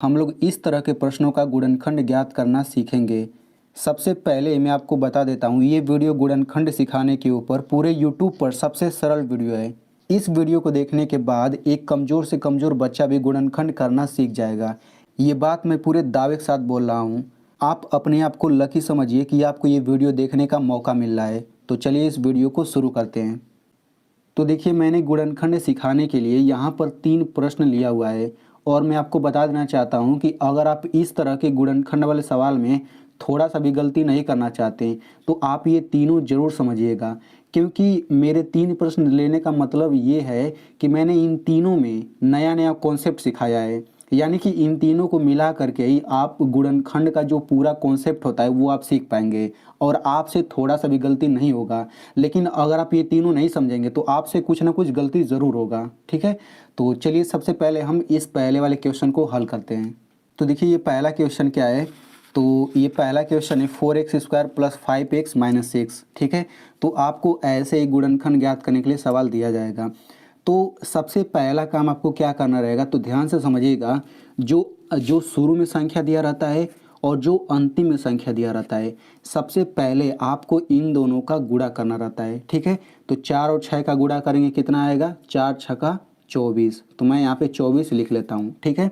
हम लोग इस तरह के प्रश्नों का गुणनखंड ज्ञात करना सीखेंगे। सबसे पहले मैं आपको बता देता हूँ, ये वीडियो गुणनखंड सिखाने के ऊपर पूरे यूट्यूब पर सबसे सरल वीडियो है। इस वीडियो को देखने के बाद एक कमज़ोर से कमज़ोर बच्चा भी गुणनखंड करना सीख जाएगा। ये बात मैं पूरे दावे के साथ बोल रहा हूँ। आप अपने आप को लकी समझिए कि आपको ये वीडियो देखने का मौका मिल रहा है। तो चलिए इस वीडियो को शुरू करते हैं। तो देखिए, मैंने गुणनखंड सिखाने के लिए यहाँ पर 3 प्रश्न लिया हुआ है और मैं आपको बता देना चाहता हूँ कि अगर आप इस तरह के गुणनखंड वाले सवाल में थोड़ा सा भी गलती नहीं करना चाहते तो आप ये तीनों ज़रूर समझिएगा, क्योंकि मेरे 3 प्रश्न लेने का मतलब ये है कि मैंने इन तीनों में नया नया कॉन्सेप्ट सिखाया है। यानी कि इन तीनों को मिला करके ही आप गुणनखंड का जो पूरा कॉन्सेप्ट होता है वो आप सीख पाएंगे और आपसे थोड़ा सा भी गलती नहीं होगा। लेकिन अगर आप ये तीनों नहीं समझेंगे तो आपसे कुछ ना कुछ गलती ज़रूर होगा। ठीक है, तो चलिए सबसे पहले हम इस पहले वाले क्वेश्चन को हल करते हैं। तो देखिए, ये पहला क्वेश्चन क्या है। तो ये पहला क्वेश्चन है 4x² + 5x - 6। ठीक है, तो आपको ऐसे ही गुणनखंड ज्ञात करने के लिए सवाल दिया जाएगा। तो सबसे पहला काम आपको क्या करना रहेगा, तो ध्यान से समझिएगा। जो जो शुरू में संख्या दिया रहता है और जो अंतिम में संख्या दिया रहता है, सबसे पहले आपको इन दोनों का गुणा करना रहता है। ठीक है, तो 4 और 6 का गुणा करेंगे, कितना आएगा? 4 × 6 = 24। तो मैं यहाँ पे 24 लिख लेता हूँ। ठीक है,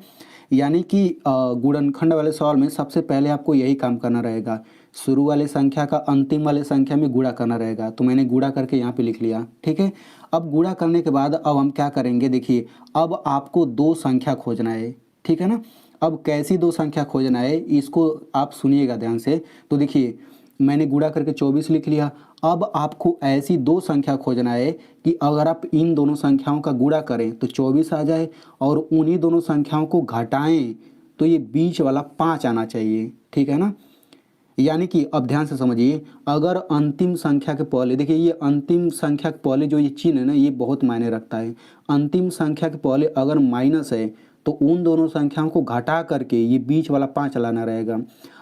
यानी कि गुणनखंड वाले सवाल में सबसे पहले आपको यही काम करना रहेगा, शुरू वाले संख्या का अंतिम वाले संख्या में गुणा करना रहेगा। तो मैंने गुणा करके यहाँ पे लिख लिया। ठीक है, अब गुणा करने के बाद अब हम क्या करेंगे, देखिए अब आपको 2 संख्या खोजना है। ठीक है ना, अब कैसी 2 संख्या खोजना है इसको आप सुनिएगा ध्यान से। तो देखिए, मैंने गुणा करके 24 लिख लिया। अब आपको ऐसी 2 संख्या खोजना है कि अगर आप इन दोनों संख्याओं का गुणा करें तो 24 आ जाए और उन्हीं दोनों संख्याओं को घटाएं तो ये बीच वाला 5 आना चाहिए। ठीक है ना, यानी कि अब ध्यान से समझिए, अगर अंतिम संख्या के पहले, देखिए ये अंतिम संख्या के पहले जो ये चिन्ह है ना, ये बहुत मायने रखता है। अंतिम संख्या के पहले अगर माइनस है तो उन दोनों संख्याओं को घटा करके ये बीच वाला 5 लाना रहेगा।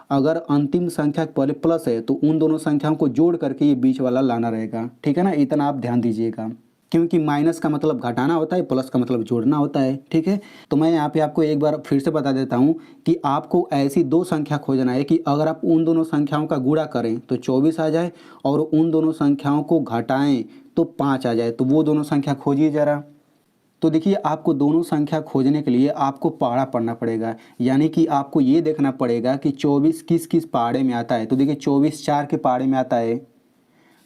अगर अंतिम संख्या के पहले प्लस है तो उन दोनों संख्याओं को जोड़ करके ये बीच वाला लाना रहेगा। ठीक है ना, इतना आप ध्यान दीजिएगा, क्योंकि माइनस का मतलब घटाना होता है, प्लस का मतलब जोड़ना होता है। ठीक है, तो मैं यहाँ पे आपको एक बार फिर से बता देता हूँ कि आपको ऐसी 2 संख्या खोजना है कि अगर आप उन दोनों संख्याओं का गुणा करें तो 24 आ जाए और उन दोनों संख्याओं को घटाएं तो 5 आ जाए। तो वो दोनों संख्या खोजिए ज़रा। तो देखिए, आपको दोनों संख्या खोजने के लिए आपको पहाड़ा पढ़ना पड़ेगा, यानी कि आपको ये देखना पड़ेगा कि 24 किस किस पहाड़े में आता है। तो देखिए, 24 4 के पहाड़े में आता है,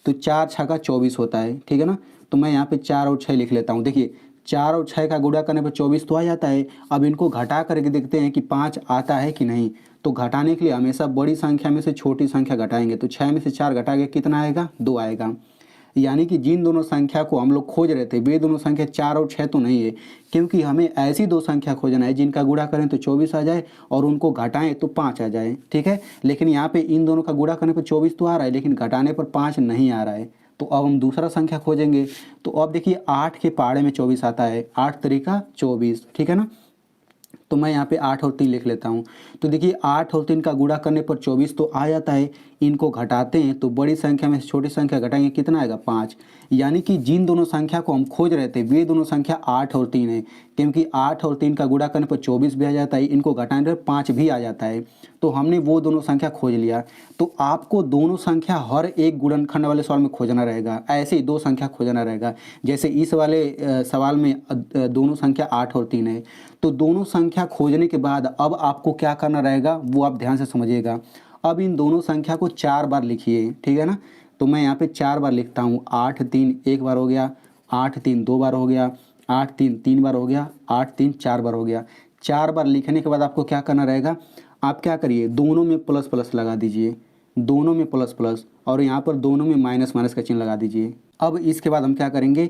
तो 4 × 6 = 24 होता है। ठीक है ना, तो मैं यहाँ पे 4 और 6 लिख लेता हूँ। देखिए, 4 और 6 का गुणा करने पर 24 तो आ जाता है। अब इनको घटा करके देखते हैं कि 5 आता है कि नहीं। तो घटाने के लिए हमेशा बड़ी संख्या में से छोटी संख्या घटाएंगे। तो 6 में से 4 घटाएंगे, कितना आएगा? 2 आएगा। यानी कि जिन दोनों संख्या को हम लोग खोज रहे थे वे दोनों संख्या 4 और 6 तो नहीं है, क्योंकि हमें ऐसी 2 संख्या खोजना है जिनका गुणा करें तो 24 आ जाए और उनको घटाएं तो 5 आ जाए। ठीक है, लेकिन यहाँ पे इन दोनों का गुणा करने पर 24 तो आ रहा है, लेकिन घटाने पर 5 नहीं आ रहा है। तो अब हम दूसरा संख्या खोजेंगे। तो अब देखिए, 8 के पहाड़े में 24 आता है, 8 तरीका 24। ठीक है ना, तो मैं यहाँ पे 8 और 3 लिख लेता हूँ। तो देखिए, 8 और 3 का गुणा करने पर 24 तो आ जाता है। इनको घटाते हैं तो बड़ी संख्या में से छोटी संख्या घटाएंगे, कितना आएगा? 5। यानी कि जिन दोनों संख्या को हम खोज रहे थे वे दोनों संख्या 8 और 3 है, क्योंकि 8 और 3 का गुणा करने पर 24 भी आ जाता है, इनको घटाने पर 5 भी आ जाता है। तो हमने वो दोनों संख्या खोज लिया। तो आपको दोनों संख्या हर एक गुणनखंड वाले सवाल में खोजना रहेगा, ऐसे ही 2 संख्या खोजना रहेगा। जैसे इस वाले सवाल में दोनों संख्या 8 और 3 है। तो दोनों संख्या खोजने के बाद अब आपको क्या करना रहेगा वो आप ध्यान से समझिएगा। अब इन दोनों संख्या को 4 बार लिखिए। ठीक है ना, तो मैं यहाँ पे 4 बार लिखता हूँ। 8 3 एक बार हो गया, 8 3 2 बार हो गया, 8 3 3 बार हो गया, 8 3 4 बार हो गया। 4 बार लिखने के बाद आपको क्या करना रहेगा, आप क्या करिए, दोनों में प्लस प्लस लगा दीजिए, दोनों में प्लस प्लस, और यहाँ पर दोनों में माइनस माइनस का चिन्ह लगा दीजिए। अब इसके बाद हम क्या करेंगे,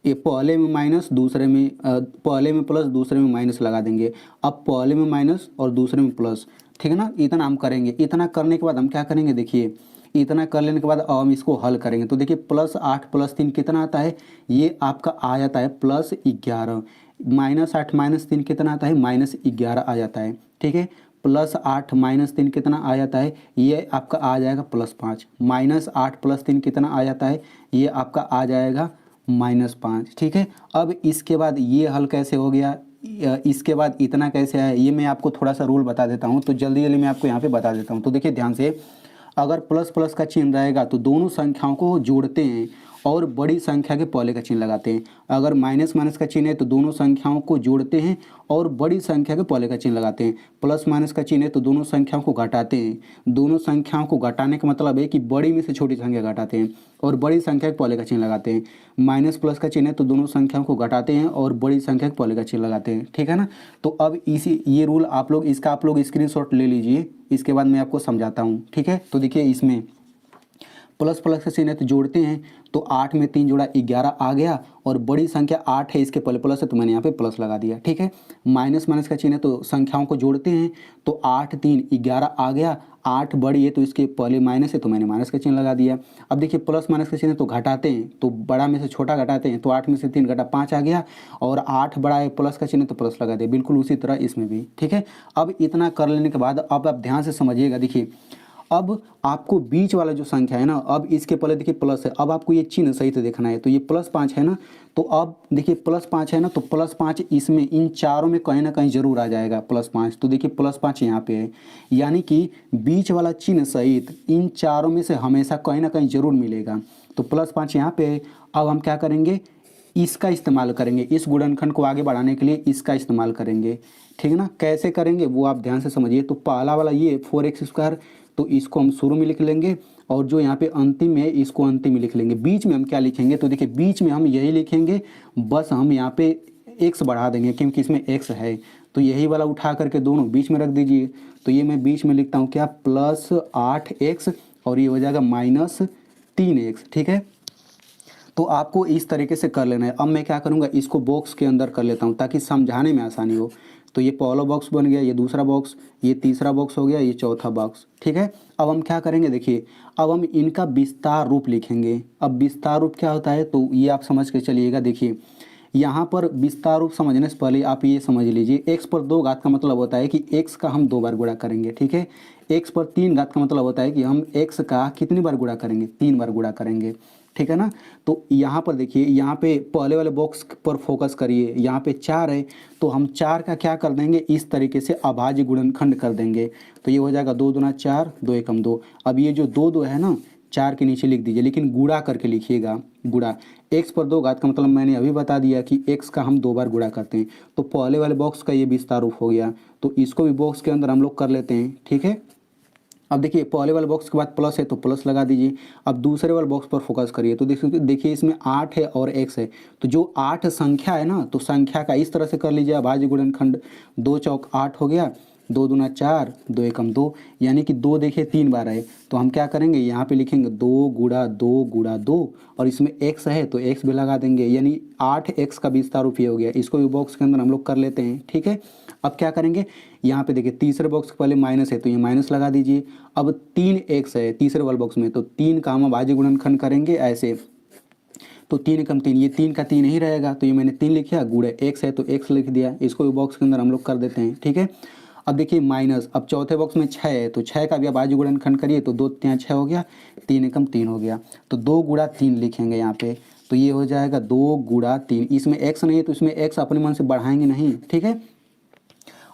ये पहले में माइनस दूसरे में पहले में प्लस दूसरे में माइनस लगा देंगे। अब पहले में माइनस और दूसरे में प्लस। ठीक है ना, इतना हम करेंगे। इतना करने के बाद हम क्या करेंगे, देखिए इतना कर लेने के बाद अब हम इसको हल करेंगे। तो देखिए, +8 + 3 कितना आता है, ये आपका आ जाता है +11। -8 - 3 कितना आता है, -11 आ जाता है। ठीक है, +8 - 3 कितना आ जाता है, ये आपका आ जाएगा +5। -8 + 3 कितना आ जाता है, ये आपका आ जाएगा -5। ठीक है, अब इसके बाद ये हल कैसे हो गया, इसके बाद इतना कैसे आया, ये मैं आपको थोड़ा सा रूल बता देता हूँ। तो जल्दी जल्दी मैं आपको यहाँ पे बता देता हूँ। तो देखिए ध्यान से, अगर प्लस प्लस का चिन्ह रहेगा तो दोनों संख्याओं को जोड़ते हैं और बड़ी संख्या के पहले का चिन्ह लगाते हैं। अगर माइनस माइनस का चिन्ह है तो दोनों संख्याओं को जोड़ते हैं और बड़ी संख्या के पहले का चिन्ह लगाते हैं। प्लस माइनस का चिन्ह है तो दोनों संख्याओं को घटाते हैं। दोनों संख्याओं को घटाने का मतलब है कि बड़ी में से छोटी संख्या घटाते हैं और बड़ी संख्या के पहले का चिन्ह लगाते हैं। माइनस प्लस का चिन्ह है तो दोनों संख्याओं को घटाते हैं और बड़ी संख्या के पहले का चिन्ह लगाते हैं। ठीक है ना। तो अब ये रूल आप लोग स्क्रीनशॉट ले लीजिए, इसके बाद मैं आपको समझाता हूँ। ठीक है। तो देखिए इसमें प्लस प्लस का चिन्ह है तो जोड़ते हैं, तो 8 में 3 जोड़ा 11 आ गया और बड़ी संख्या 8 है, इसके पहले प्लस है तो मैंने यहाँ पे प्लस लगा दिया। ठीक है। माइनस माइनस का चिन्ह है तो संख्याओं को जोड़ते हैं, तो 8 3 11 आ गया। 8 बड़ी है तो इसके पहले माइनस है तो मैंने माइनस का चिन्ह लगा दिया। अब देखिए प्लस माइनस का चिन्ह है तो घटाते हैं, तो बड़ा में से छोटा घटाते हैं, तो 8 में से 3 घटा 5 आ गया और 8 बड़ा है, प्लस का चिन्ह तो प्लस लगा दिया। बिल्कुल उसी तरह इसमें भी। ठीक है। अब इतना कर लेने के बाद अब आप ध्यान से समझिएगा। देखिए अब आपको बीच वाला जो संख्या है ना, अब इसके पहले देखिए प्लस है, अब आपको ये चिन्ह सही से देखना है। तो ये +5 है ना, तो अब देखिए +5 है ना, तो +5 इसमें इन चारों में कहीं ना कहीं जरूर आ जाएगा +5। तो देखिए +5 यहाँ पे है, यानी कि बीच वाला चिन्ह सहित इन चारों में से हमेशा कहीं ना कहीं जरूर मिलेगा। तो +5 यहाँ पे है। अब हम क्या करेंगे, इसका इस्तेमाल करेंगे, इस गुणनखंड को आगे बढ़ाने के लिए इसका इस्तेमाल करेंगे। ठीक है ना। कैसे करेंगे वो आप ध्यान से समझिए। तो पहला वाला ये 4x², तो इसको हम शुरू में लिख लेंगे और जो यहाँ पे अंतिम है इसको अंतिम में लिख लेंगे। बीच में हम क्या लिखेंगे, तो देखिए बीच में हम यही लिखेंगे, बस हम यहाँ पे x बढ़ा देंगे क्योंकि इसमें x है। तो यही वाला उठा करके दोनों बीच में रख दीजिए। तो ये मैं बीच में लिखता हूँ क्या, +8x और ये हो जाएगा -3x। ठीक है। तो आपको इस तरीके से कर लेना है। अब मैं क्या करूँगा, इसको बॉक्स के अंदर कर लेता हूँ ताकि समझाने में आसानी हो। तो ये पहला बॉक्स बन गया, ये दूसरा बॉक्स, ये तीसरा बॉक्स हो गया, ये चौथा बॉक्स। ठीक है। अब हम क्या करेंगे, देखिए अब हम इनका विस्तार रूप लिखेंगे। अब विस्तार रूप क्या होता है, तो ये आप समझ के चलिएगा। देखिए यहाँ पर विस्तार रूप समझने से पहले आप ये समझ लीजिए, x पर 2 घात का मतलब होता है कि x का हम 2 बार गुणा करेंगे। ठीक है। x पर 3 घात का मतलब होता है कि हम x का कितनी बार गुणा करेंगे, 3 बार गुणा करेंगे। ठीक है ना। तो यहाँ पर देखिए, यहाँ पे पहले वाले बॉक्स पर फोकस करिए, यहाँ पे 4 है तो हम 4 का क्या कर देंगे, इस तरीके से अभाज्य गुणनखंड कर देंगे। तो ये हो जाएगा 2 दूना 4, 2 एकम 2। अब ये जो 2 है ना, 4 के नीचे लिख दीजिए, लेकिन गुणा करके लिखिएगा। गुणा, x पर 2 घात का मतलब मैंने अभी बता दिया कि x का हम 2 बार गुणा करते हैं। तो पहले वाले बॉक्स का ये विस्तार रूप हो गया, तो इसको भी बॉक्स के अंदर हम लोग कर लेते हैं। ठीक है। अब देखिए पहले वाले बॉक्स के बाद प्लस है तो प्लस लगा दीजिए। अब दूसरे वाले बॉक्स पर फोकस करिए, तो देखिए इसमें 8 है और x है। तो जो 8 संख्या है ना, तो संख्या का इस तरह से कर लीजिए अभाज्य गुणनखंड। 2 चौक 8 हो गया, 2 दूना 4, 2 एकम 2, यानी कि 2 देखिए 3 बार है। तो हम क्या करेंगे, यहाँ पे लिखेंगे 2 गुणा 2 गुणा 2 और इसमें x है तो x भी लगा देंगे, यानी 8x का विस्तार रूप ये हो गया। इसको भी बॉक्स के अंदर हम लोग कर लेते हैं। ठीक है। अब क्या करेंगे, यहाँ पे देखिए तीसरे बॉक्स के पहले माइनस है तो ये माइनस लगा दीजिए। अब 3x है तीसरे वाले बॉक्स में, तो 3 का हम अभाज्य गुणनखंड करेंगे ऐसे। तो 3 एकम 3, ये 3 का 3 ही रहेगा, तो ये मैंने 3 लिखा, गुणे x है तो x लिख दिया। इसको भी बॉक्स के अंदर हम लोग कर देते हैं। ठीक है। अब देखिए माइनस, अब चौथे बॉक्स में 6 है तो 6 का भी अभाज्य गुणनखंड करिए, तो 2 3 6 हो गया, 3 एकम 3 हो गया। तो 2 गुणा 3 लिखेंगे यहाँ पे, तो ये हो जाएगा 2 गुणा 3। इसमें x नहीं है तो इसमें x अपने मन से बढ़ाएंगे नहीं। ठीक है।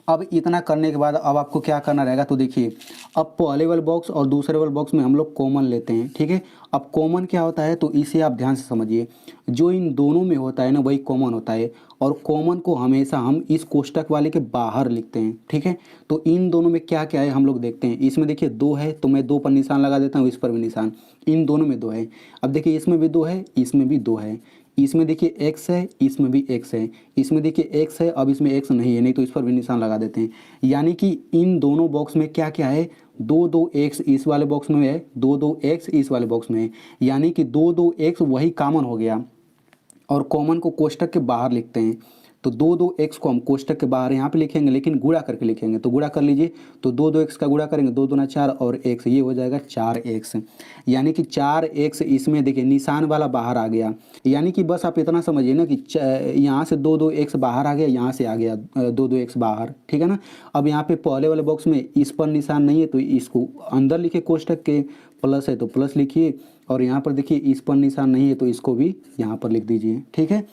अब इतना करने के बाद अब आपको क्या करना रहेगा, तो देखिए अब पहले वाले बॉक्स और दूसरे वाले बॉक्स में हम लोग कॉमन लेते हैं। ठीक है। अब कॉमन क्या होता है, तो इसे आप ध्यान से समझिए। जो इन दोनों में होता है ना, वही कॉमन होता है, और कॉमन को हमेशा हम इस कोष्टक वाले के बाहर लिखते हैं। ठीक है। तो इन दोनों में क्या क्या है हम लोग देखते हैं। इसमें देखिए 2 है तो मैं 2 पर निशान लगा देता हूँ, इस पर भी निशान। इन दोनों में 2 है। अब देखिए इसमें भी 2 है, इसमें भी 2 है, इसमें देखिए x है, इसमें भी x है, इसमें देखिए x है, अब इसमें x नहीं है, नहीं तो इस पर भी निशान लगा देते हैं। यानी कि इन दोनों बॉक्स में क्या क्या है, 2 2 x इस वाले बॉक्स में है, 2 2 x इस वाले बॉक्स में है, यानी कि 2 2 x वही कॉमन हो गया और कॉमन को कोष्टक के बाहर लिखते हैं। तो 2 2 x को हम कोष्टक के बाहर यहाँ पे लिखेंगे, लेकिन गुणा करके लिखेंगे। तो गुणा कर लीजिए, तो 2 2 x का गुणा करेंगे, 2 दूना 4 और x, ये हो जाएगा 4x। यानी कि 4x इसमें देखिए निशान वाला बाहर आ गया। यानी कि बस आप इतना समझिए ना कि यहाँ से 2 2 x बाहर आ गया, यहाँ से आ गया 2 2 x बाहर। ठीक है ना। अब यहाँ पे पहले वाले बॉक्स में इस पर निशान नहीं है तो इसको अंदर लिखे कोष्टक के, प्लस है तो प्लस लिखिए, और यहाँ पर देखिए इस पर निशान नहीं है तो इसको भी यहाँ पर लिख दीजिए। ठीक है।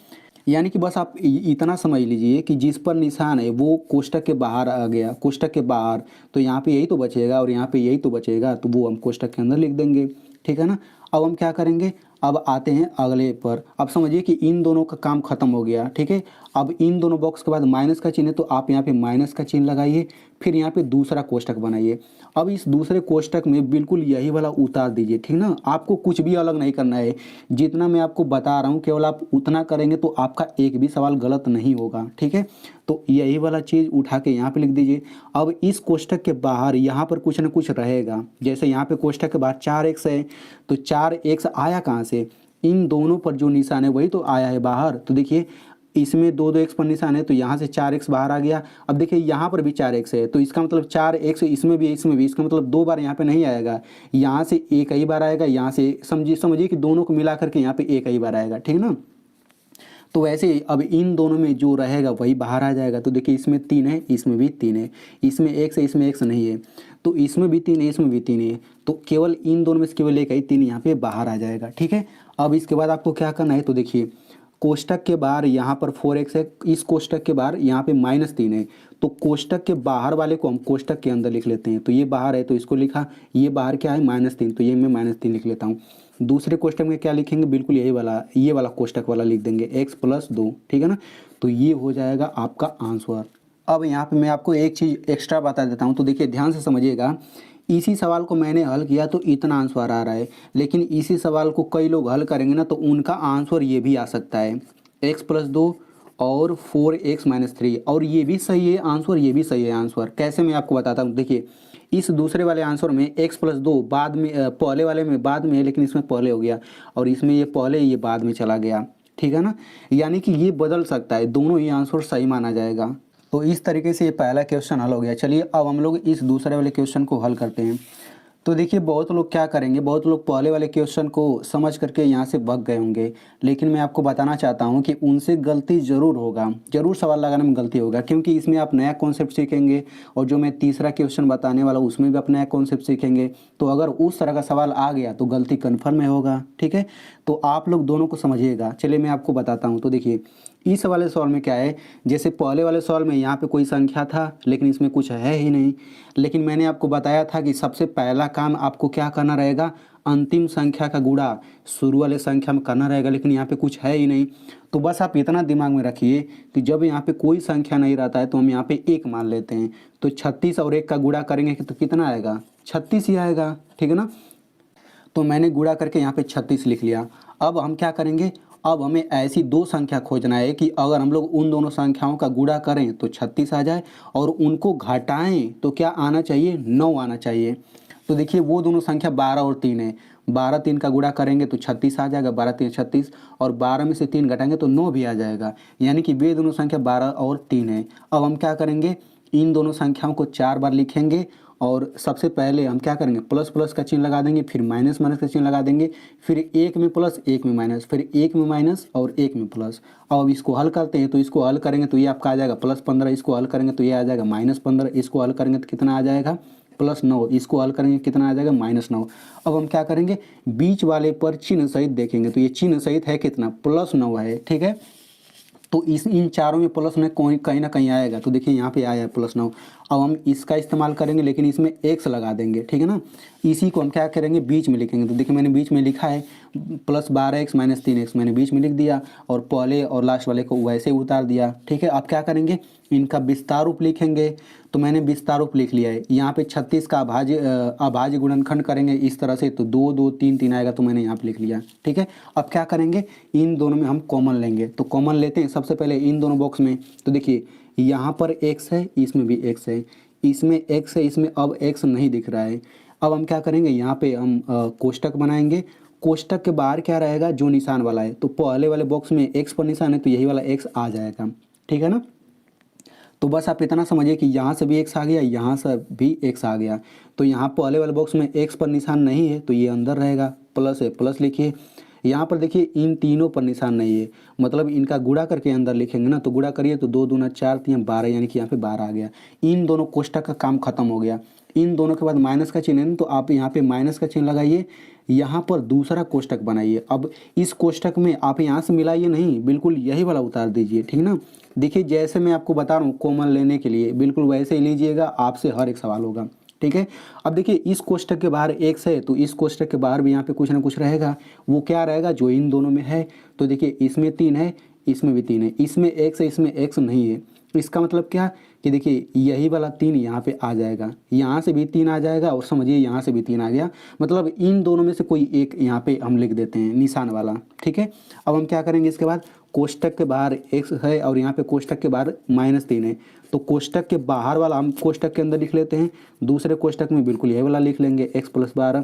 यानी कि बस आप इतना समझ लीजिए कि जिस पर निशान है वो कोष्टक के बाहर आ गया, कोष्टक के बाहर, तो यहाँ पे यही तो बचेगा और यहाँ पे यही तो बचेगा, तो वो हम कोष्टक के अंदर लिख देंगे। ठीक है ना। अब हम क्या करेंगे, अब आते हैं अगले पर। अब समझिए कि इन दोनों का काम खत्म हो गया। ठीक है। अब इन दोनों बॉक्स के बाद माइनस का चिन्ह है, तो आप यहाँ पे माइनस का चिन्ह लगाइए, फिर यहाँ पे दूसरा कोष्टक बनाइए। अब इस दूसरे कोष्टक में बिल्कुल यही वाला उतार दीजिए। ठीक ना। आपको कुछ भी अलग नहीं करना है, जितना मैं आपको बता रहा हूँ केवल आप उतना करेंगे तो आपका एक भी सवाल गलत नहीं होगा। ठीक है। तो यही वाला चीज़ उठा के यहाँ पे लिख दीजिए। अब इस कोष्टक के बाहर यहाँ पर कुछ ना कुछ रहेगा। जैसे यहाँ पे कोष्टक के बाहर 4x है, तो 4x आया कहाँ से, इन दोनों पर जो निशान है वही तो आया है बाहर। तो देखिए इसमें दो दो एक्स पर निशान है, तो यहाँ से 4x बाहर आ गया। अब देखिए यहाँ पर भी 4x है, तो इसका मतलब 4x इसमें भी, इसमें भी, इसका मतलब दो बार यहाँ पे नहीं आएगा, यहाँ से एक ही बार आएगा, यहाँ से समझिए कि दोनों को मिला करके यहाँ पे एक ही बार आएगा। ठीक ना। तो वैसे ही अब इन दोनों में जो रहेगा वही बाहर आ जाएगा। तो देखिए इसमें 3 है, इसमें भी 3 है, इसमें x है, इसमें x नहीं है, तो इसमें भी 3 है, इसमें भी 3 है, तो केवल इन दोनों में से केवल एक ही 3 यहाँ पे बाहर आ जाएगा। ठीक है। अब इसके बाद आपको क्या करना है, तो देखिए कोष्टक के बाहर यहाँ पर 4x है, इस कोष्टक के बाहर यहाँ पे -3 है, तो कोष्टक के बाहर वाले को हम कोष्टक के अंदर लिख लेते हैं। तो ये बाहर है तो इसको लिखा, ये बाहर क्या है -3, तो ये मैं -3 लिख लेता हूँ। दूसरे कोष्टक में क्या लिखेंगे, बिल्कुल यही वाला, ये वाला कोष्टक वाला लिख देंगे, x + 2। ठीक है ना। तो ये हो जाएगा आपका आंसर। अब यहाँ पे मैं आपको एक चीज़ एक्स्ट्रा बता देता हूँ, तो देखिए ध्यान से समझिएगा। इसी सवाल को मैंने हल किया तो इतना आंसर आ रहा है, लेकिन इसी सवाल को कई लोग हल करेंगे ना तो उनका आंसर ये भी आ सकता है, x + 2 और 4x - 3, और ये भी सही है आंसर, ये भी सही है आंसर। कैसे मैं आपको बताता हूँ। देखिए इस दूसरे वाले आंसर में x + 2 बाद में, पहले वाले में बाद में है, लेकिन इसमें पहले हो गया, और इसमें ये पहले ये बाद में चला गया। ठीक है ना। यानी कि ये बदल सकता है, दोनों ही आंसर सही माना जाएगा। तो इस तरीके से ये पहला क्वेश्चन हल हो गया। चलिए अब हम लोग इस दूसरे वाले क्वेश्चन को हल करते हैं। तो देखिए बहुत लोग क्या करेंगे, बहुत लोग पहले वाले क्वेश्चन को समझ करके यहाँ से भाग गए होंगे, लेकिन मैं आपको बताना चाहता हूँ कि उनसे गलती ज़रूर होगा, ज़रूर सवाल लगाने में गलती होगा, क्योंकि इसमें आप नया कॉन्सेप्ट सीखेंगे, और जो मैं तीसरा क्वेश्चन बताने वाला हूँ उसमें भी आप नया कॉन्सेप्ट सीखेंगे। तो अगर उस तरह का सवाल आ गया तो गलती कन्फर्म है होगा। ठीक है। तो आप लोग दोनों को समझिएगा। चलिए मैं आपको बताता हूँ। तो देखिए इस वाले सवाल में क्या है, जैसे पहले वाले सवाल में यहाँ पे कोई संख्या था लेकिन इसमें कुछ है ही नहीं, लेकिन मैंने आपको बताया था कि सबसे पहला काम आपको क्या करना रहेगा, अंतिम संख्या का गुणा शुरू वाले संख्या में करना रहेगा, लेकिन यहाँ पे कुछ है ही नहीं। तो बस आप इतना दिमाग में रखिए कि जब यहाँ पे कोई संख्या नहीं रहता है तो हम यहाँ पे 1 मान लेते हैं, तो 36 और 1 का गुणा करेंगे तो कितना आएगा, 36 ही आएगा। ठीक है ना। तो मैंने गुणा करके यहाँ पे 36 लिख लिया। अब हम क्या करेंगे, अब हमें ऐसी दो संख्या खोजना है कि अगर हम लोग उन दोनों संख्याओं का गुणा करें तो 36 आ जाए, और उनको घटाएं तो क्या आना चाहिए, 9 आना चाहिए। तो देखिए वो दोनों संख्या 12 और 3 है, 12 3 का गुणा करेंगे तो 36 आ जाएगा, 12 3 36, और 12 में से 3 घटाएंगे तो 9 भी आ जाएगा, यानी कि वे दोनों संख्या 12 और 3 है। अब हम क्या करेंगे, इन दोनों संख्याओं को 4 बार लिखेंगे, और सबसे पहले हम क्या करेंगे, प्लस प्लस का चिन्ह लगा देंगे, फिर माइनस माइनस का चिन्ह लगा देंगे, फिर एक में प्लस एक में माइनस, फिर एक में माइनस और एक में प्लस। अब इसको हल करते हैं, तो इसको हल करेंगे तो ये आपका आ जाएगा +15, इसको हल करेंगे तो ये आ जाएगा -15, इसको हल करेंगे तो कितना आ जाएगा +9, इसको हल करेंगे कितना आ जाएगा -9। अब हम क्या करेंगे, बीच वाले पर चिन्ह सहित देखेंगे, तो ये चिन्ह सहित है कितना, +9 है। ठीक है। तो इस इन चारों में प्लस में कहीं ना कहीं आएगा, तो देखिए यहाँ पे आया है +9। अब हम इसका इस्तेमाल करेंगे, लेकिन इसमें x लगा देंगे। ठीक है ना। इसी को हम क्या करेंगे, बीच में लिखेंगे, तो देखिए मैंने बीच में लिखा है +12x - 3x, मैंने बीच में लिख दिया, और पहले और लास्ट वाले को वैसे ही उतार दिया। ठीक है। अब क्या करेंगे, इनका विस्तार रूप लिखेंगे, तो मैंने विस्तार रूप लिख लिया है। यहाँ पे 36 का अभाज्य गुणनखंड करेंगे इस तरह से, तो 2 2 3 3 आएगा, तो मैंने यहाँ पे लिख लिया। ठीक है। अब क्या करेंगे, इन दोनों में हम कॉमन लेंगे, तो कॉमन लेते हैं सबसे पहले इन दोनों बॉक्स में। तो देखिए यहाँ पर x है, इसमें भी x है, इसमें x है, इसमें अब x नहीं दिख रहा है। अब हम क्या करेंगे, यहाँ पे हम कोष्टक बनाएंगे। कोष्टक के बाहर क्या रहेगा, जो निशान वाला है, तो पहले वाले बॉक्स में x पर निशान है तो यही वाला x आ जाएगा। ठीक है ना। तो बस आप इतना समझिए कि यहाँ से भी x आ गया, यहाँ से भी x आ गया, तो यहाँ पहले वाले बॉक्स में x पर निशान नहीं है तो ये अंदर रहेगा, प्लस है, प्लस लिखिए। यहाँ पर देखिए इन तीनों पर निशान नहीं है, मतलब इनका गुणा करके अंदर लिखेंगे ना, तो गुणा करिए तो 2 दूना 4 3 12, यानी कि यहाँ पे 12 आ गया। इन दोनों कोष्टक का काम खत्म हो गया। इन दोनों के बाद माइनस का चिन्ह है ना, तो आप यहाँ पे माइनस का चिन्ह लगाइए, यहाँ पर दूसरा कोष्टक बनाइए। अब इस कोष्टक में आप यहाँ से मिलाइए नहीं, बिल्कुल यही वाला उतार दीजिए, ठीक ना। देखिए जैसे मैं आपको बता रहा हूँ कॉमन लेने के लिए बिल्कुल वैसे ही लीजिएगा, आपसे हर एक सवाल होगा, ठीक है। अब देखिए इस कोष्टक के बाहर x है, तो इस कोष्टक के बाहर भी यहाँ पे कुछ ना कुछ रहेगा, वो क्या रहेगा जो इन दोनों में है। तो देखिए इसमें 3 है, इसमें भी 3 है, इसमें x है, इसमें x नहीं है। इसका मतलब क्या कि देखिए यही वाला 3 यहाँ पे आ जाएगा, यहाँ से भी 3 आ जाएगा, और समझिए यहाँ से भी 3 आ गया, मतलब इन दोनों में से कोई एक यहाँ पे हम लिख देते हैं निशान वाला, ठीक है। अब हम क्या करेंगे, इसके बाद कोष्टक के बाहर x है और यहाँ पे कोष्टक के बाहर -3 है, तो कोष्टक के बाहर वाला हम कोष्टक के अंदर लिख लेते हैं, दूसरे कोष्टक में बिल्कुल यही वाला लिख लेंगे x + 12।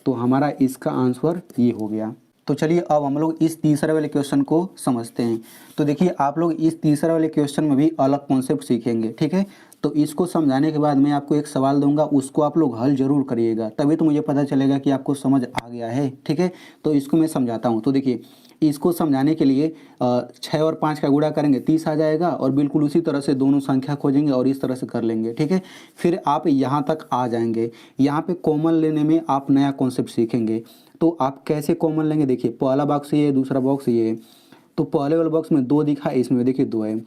तो हमारा इसका आंसर ये हो गया। तो चलिए अब हम लोग इस तीसरे वाले क्वेश्चन को समझते हैं। तो देखिए आप लोग इस तीसरे वाले क्वेश्चन में भी अलग कॉन्सेप्ट सीखेंगे, ठीक है। तो इसको समझाने के बाद मैं आपको एक सवाल दूंगा, उसको आप लोग हल जरूर करिएगा, तभी तो मुझे पता चलेगा कि आपको समझ आ गया है, ठीक है। तो इसको मैं समझाता हूँ। तो देखिए इसको समझाने के लिए 6 और 5 का गुणा करेंगे 30 आ जाएगा, और बिल्कुल उसी तरह से दोनों संख्या खोजेंगे और इस तरह से कर लेंगे, ठीक है। फिर आप यहाँ तक आ जाएंगे, यहाँ पे कॉमन लेने में आप नया कॉन्सेप्ट सीखेंगे। तो आप कैसे कॉमन लेंगे, देखिए पहला बॉक्स ये है, दूसरा बॉक्स ये है, तो पहले वाले बॉक्स में 2 दिखा, इसमें देखिए 2 है,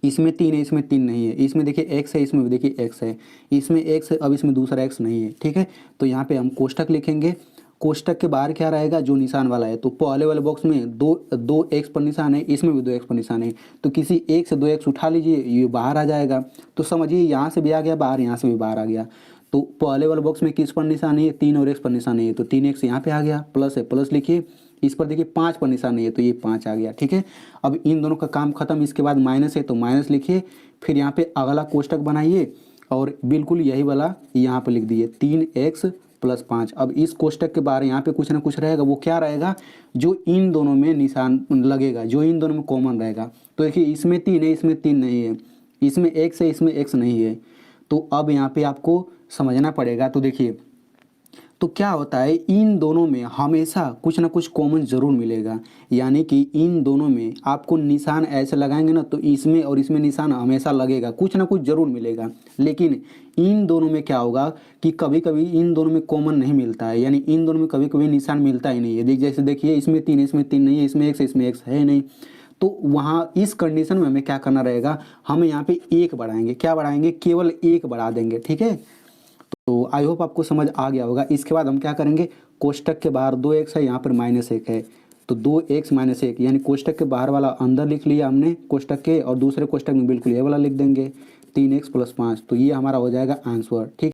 इसमें 3 है, इसमें 3 नहीं है, इसमें देखिए x है, इसमें भी देखिए x है, इसमें x है, अब इसमें दूसरा x नहीं है, ठीक है। तो यहाँ पे हम कोष्टक लिखेंगे, कोष्टक के बाहर क्या रहेगा जो निशान वाला है, तो पहले वाले बॉक्स में दो x पर निशान है, इसमें भी 2x पर निशान है, तो किसी एक से 2x उठा लीजिए, ये बाहर आ जाएगा। तो समझिए यहाँ से भी आ गया बाहर, यहाँ से भी बाहर आ गया। तो पहले वाले बॉक्स में किस पर निशान है, 3 और x पर निशान है, तो 3x यहाँ पे आ गया, प्लस है प्लस लिखिए, इस पर देखिए 5 पर निशान नहीं है, तो ये 5 आ गया, ठीक है। अब इन दोनों का काम खत्म, इसके बाद माइनस है तो माइनस लिखिए, फिर यहाँ पे अगला कोष्टक बनाइए और बिल्कुल यही वाला यहाँ पे लिख दिए 3x + 5। अब इस कोष्टक के बाहर यहाँ पे कुछ ना कुछ रहेगा, वो क्या रहेगा जो इन दोनों में निशान लगेगा, जो इन दोनों में कॉमन रहेगा। तो देखिए इसमें 3 है, इसमें 3 नहीं है, इसमें x है, इसमें x नहीं है, तो अब यहाँ पे आपको समझना पड़ेगा। तो देखिए तो क्या होता है, इन दोनों में हमेशा कुछ ना कुछ कॉमन ज़रूर मिलेगा, यानी कि इन दोनों में आपको निशान ऐसे लगाएंगे ना, तो इसमें और इसमें निशान हमेशा लगेगा, कुछ ना कुछ ज़रूर मिलेगा। लेकिन इन दोनों में क्या होगा कि कभी कभी इन दोनों में कॉमन नहीं मिलता है, यानी इन दोनों में कभी कभी निशान मिलता ही नहीं है। जैसे देखिए इसमें 3, इसमें 3 नहीं है, इसमें x है नहीं, तो वहाँ इस कंडीशन में हमें क्या करना रहेगा, हम यहाँ पे 1 बढ़ाएंगे, क्या बढ़ाएंगे, केवल 1 बढ़ा देंगे, ठीक है। तो आई होप आपको समझ आ गया होगा। इसके बाद हम क्या करेंगे, कोष्टक के बाहर 2x है, यहाँ पर -1 है, तो 2x - 1 यानी कोष्टक के बाहर वाला अंदर लिख लिया हमने कोष्टक के, और दूसरे कोष्टक में बिल्कुल ये वाला लिख देंगे 3x + 5। तो ये हमारा हो जाएगा आंसर, ठीक।